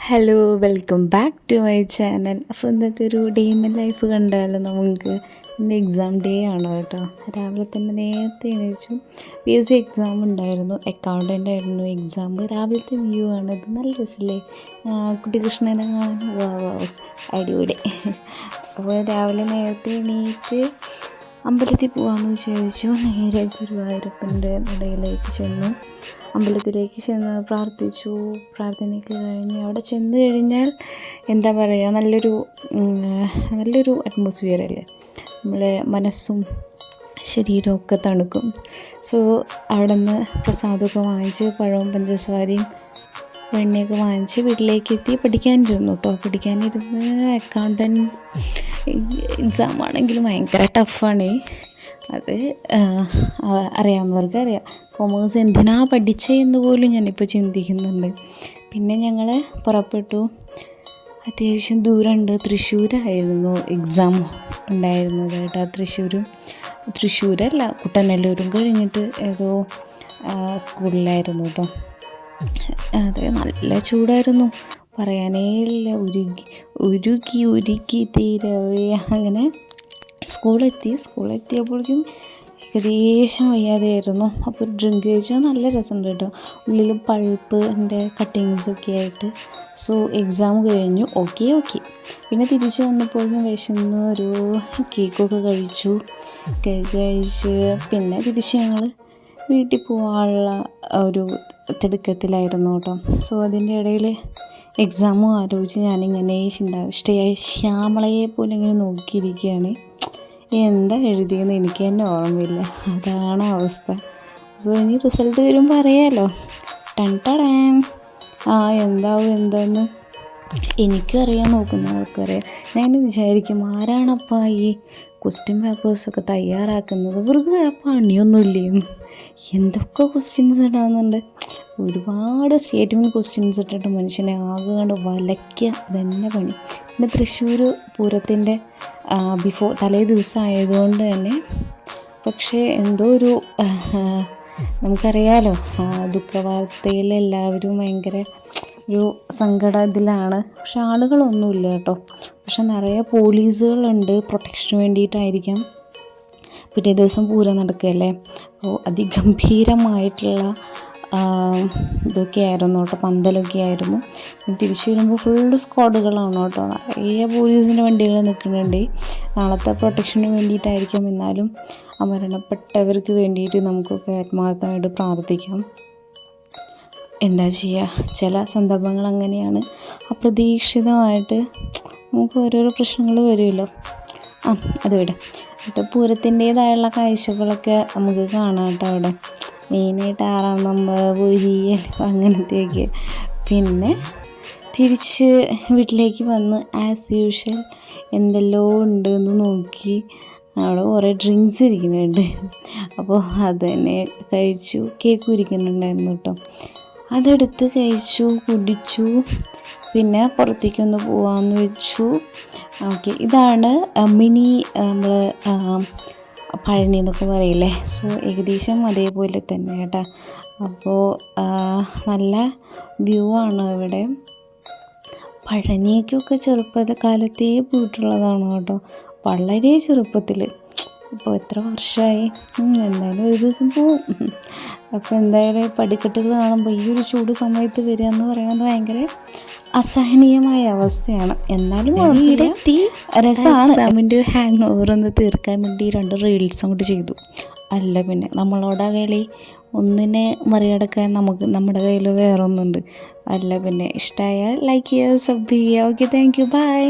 Hello, welcome back to my channel. അപ്പോൾ ഇന്നത്തെ ഒരു ഡേ ഇൻ ലൈഫ് കണ്ടാലും നമുക്ക് ഇന്ന് എക്സാം ഡേ ആണ് കേട്ടോ. രാവിലെ തന്നെ നേരത്തെ എണീച്ചു. PSC എക്സാം ഉണ്ടായിരുന്നു, അക്കൗണ്ടൻ്റ് ആയിരുന്നു എക്സാം. രാവിലത്തെ വ്യൂ ആണ് ഇത്, നല്ല രസമില്ലേ? കുട്ടികൃഷ്ണനെ കാണാൻ വാ അടിപൊളി. അപ്പോൾ രാവിലെ നേരത്തെ എണീറ്റ് അമ്പലത്തിൽ പോകാമെന്ന് വിചാരിച്ചു. നേരെ ഗുരുവായൂരപ്പൻ്റെ നടയിലേക്ക് ചെന്നു. അമ്പലത്തിലേക്ക് ചെന്ന് പ്രാർത്ഥിച്ചു. പ്രാർത്ഥനയൊക്കെ കഴിഞ്ഞ് അവിടെ ചെന്ന് കഴിഞ്ഞാൽ എന്താ പറയുക, നല്ലൊരു അറ്റ്മോസ്ഫിയർ അല്ലേ. നമ്മളെ മനസ്സും ശരീരമൊക്കെ തണുക്കും. സോ അവിടെ നിന്ന് പ്രസാദമൊക്കെ വാങ്ങിച്ച് പഴവും പഞ്ചസാരയും വെണ്ണയൊക്കെ വാങ്ങിച്ച് വീട്ടിലേക്ക് എത്തി. പഠിക്കാനിരുന്ന് അക്കൗണ്ടൻറ്റ് എക്സാം ആണെങ്കിലും ഭയങ്കര ടഫാണ്. അത് അറിയാവുന്നവർക്ക് അറിയാം. കൊമേഴ്സ് എന്തിനാ പഠിച്ചതെന്ന് പോലും ഞാനിപ്പോൾ ചിന്തിക്കുന്നുണ്ട്. പിന്നെ ഞങ്ങൾ പുറപ്പെട്ടു. അത്യാവശ്യം ദൂരമുണ്ട്. തൃശ്ശൂരായിരുന്നു എക്സാം ഉണ്ടായിരുന്നത് കേട്ടോ. തൃശ്ശൂരല്ല, കുട്ടനെല്ലൂരും കഴിഞ്ഞിട്ട് ഏതോ സ്കൂളിലായിരുന്നു കേട്ടോ. അത് നല്ല ചൂടായിരുന്നു, പറയാനേ ഇല്ല. ഉരുക്കി തീരവേ. അങ്ങനെ സ്കൂളെത്തിയപ്പോഴേക്കും ഏകദേശം വയ്യാതെയായിരുന്നു. അപ്പോൾ ഡ്രിങ്ക് കഴിച്ചാൽ നല്ല രസമുണ്ട് കേട്ടോ. ഉള്ളിൽ പൾപ്പിൻ്റെ കട്ടിങ്സൊക്കെ ആയിട്ട്. സോ എക്സാം കഴിഞ്ഞു. ഓക്കെ. പിന്നെ തിരിച്ച് വന്നപ്പോഴും വിശന്ന് ഒരു കേക്കൊക്കെ കഴിച്ചു. പിന്നെ തിരിച്ച് ഞങ്ങൾ വീട്ടിൽ പോകാനുള്ള ഒരു തിടുക്കത്തിലായിരുന്നു കേട്ടോ. സോ അതിൻ്റെ ഇടയിൽ എക്സാമും ആലോചിച്ച് ഞാനിങ്ങനെ ശ്യാമളയെ പോലെ ഇങ്ങനെ നോക്കിയിരിക്കുകയാണ്. എന്താ എഴുതിയെന്ന് എനിക്ക് തന്നെ ഓർമ്മയില്ല. അതാണ് അവസ്ഥ. സോ ഇനി റിസൾട്ട് വരുമ്പോൾ അറിയാമല്ലോ. എന്താന്ന് എനിക്കും അറിയാൻ, നോക്കുന്ന ആൾക്കറിയാം. ഞാൻ വിചാരിക്കും, ആരാണപ്പാ ഈ ക്വസ്റ്റ്യൻ പേപ്പേഴ്സൊക്കെ തയ്യാറാക്കുന്നത്? ഇവർക്ക് പണിയൊന്നുമില്ലേന്ന്. എന്തൊക്കെ ക്വസ്റ്റ്യൻസ് ഇടാന്നുണ്ട്. ഒരുപാട് സ്റ്റേറ്റ്മെൻറ്റ് ക്വസ്റ്റ്യൻസ് ഇട്ടിട്ട് മനുഷ്യനെ ആകെ കണ്ട് വലയ്ക്കുക, ഇതന്നെ പണി. പിന്നെ തൃശ്ശൂർ പൂരത്തിൻ്റെ തലേ ദിവസം ആയതുകൊണ്ട് തന്നെ, പക്ഷേ എന്തോ ഒരു നമുക്കറിയാലോ, ദുഃഖവാർത്തയിൽ എല്ലാവരും ഭയങ്കര ഒരു ഇതിലാണ്. പക്ഷെ ആളുകളൊന്നുമില്ല കേട്ടോ. പക്ഷെ നിറയെ പോലീസുകളുണ്ട്, പ്രൊട്ടക്ഷന് വേണ്ടിയിട്ടായിരിക്കാം. പിറ്റേ ദിവസം പൂരം നടക്കുകയല്ലേ. അപ്പോൾ അതിഗംഭീരമായിട്ടുള്ള ഇതൊക്കെ ആയിരുന്നു കേട്ടോ, പന്തലൊക്കെ ആയിരുന്നു. തിരിച്ചു വരുമ്പോൾ ഫുള്ള് സ്ക്വാഡുകളാണ് കേട്ടോ. നിറയെ പോലീസിൻ്റെ വണ്ടികൾ നിൽക്കുന്നുണ്ട്. നാളത്തെ പ്രൊട്ടക്ഷന് വേണ്ടിയിട്ടായിരിക്കാം. എന്നാലും മരണപ്പെട്ടവർക്ക് വേണ്ടിയിട്ട് നമുക്കൊക്കെ ആത്മാർത്ഥമായിട്ട് പ്രാർത്ഥിക്കാം. എന്താ ചെയ്യുക, ചില സന്ദർഭങ്ങൾ അങ്ങനെയാണ്. അപ്രതീക്ഷിതമായിട്ട് നമുക്ക് ഓരോരോ പ്രശ്നങ്ങൾ വരുമല്ലോ. അത് വിടാം. എന്നിട്ട് പൂരത്തിൻ്റേതായുള്ള കാഴ്ചകളൊക്കെ നമുക്ക് കാണാം കേട്ടോ അവിടെ. മെയിനായിട്ട് 6-ാം നമ്പർ, പൊരിയൽ, അങ്ങനത്തെയൊക്കെ. പിന്നെ തിരിച്ച് വീട്ടിലേക്ക് വന്ന് ആസ് യൂഷ്വൽ എന്തെല്ലോ ഉണ്ടെന്ന് നോക്കി. അവിടെ കുറേ ഡ്രിങ്ക്സ് ഇരിക്കുന്നുണ്ട്. അപ്പോൾ അത് തന്നെ കഴിച്ചു. കേക്ക് ഇരിക്കുന്നുണ്ടായിരുന്നു കേട്ടോ. അതെടുത്ത് കഴിച്ചു, കുടിച്ചു. പിന്നെ പുറത്തേക്കൊന്ന് പോകാമെന്ന് വെച്ചു. ഓക്കെ, ഇതാണ് മിനി നമ്മൾ പഴനി എന്നൊക്കെ പറയില്ലേ. സോ ഏകദേശം അതേപോലെ തന്നെ കേട്ടോ. അപ്പോൾ നല്ല വ്യൂ ആണ് ഇവിടെ. പഴനിക്കൊക്കെ ചെറുപ്പകാലത്തേ പോയിട്ടുള്ളതാണ് കേട്ടോ, വളരെ ചെറുപ്പത്തിൽ. ഇപ്പോൾ എത്ര വർഷമായി. എന്തായാലും ഒരു ദിവസം പോവും. അപ്പോൾ എന്തായാലും പടിക്കെട്ടുകൾ കാണുമ്പോൾ ഈ ഒരു ചൂട് സമയത്ത് വരിക എന്ന് പറയുന്നത് ഭയങ്കര അസഹനീയമായ അവസ്ഥയാണ്. എന്നാലും രസമാണ്. എക്സാമിൻ്റെ ഹാങ് ഓവർ ഒന്ന് തീർക്കാൻ വേണ്ടി 2 റീൽസ് അങ്ങോട്ട് ചെയ്തു. അല്ല പിന്നെ നമ്മളോട് കളി ഒന്നിനെ മറികടക്കാൻ നമ്മുടെ കയ്യിൽ വേറെ ഒന്നുണ്ട്. അല്ല പിന്നെ ഇഷ്ടമായാൽ ലൈക്ക് ചെയ്യുക, സബ് ചെയ്യുക. Okay, thank you, by.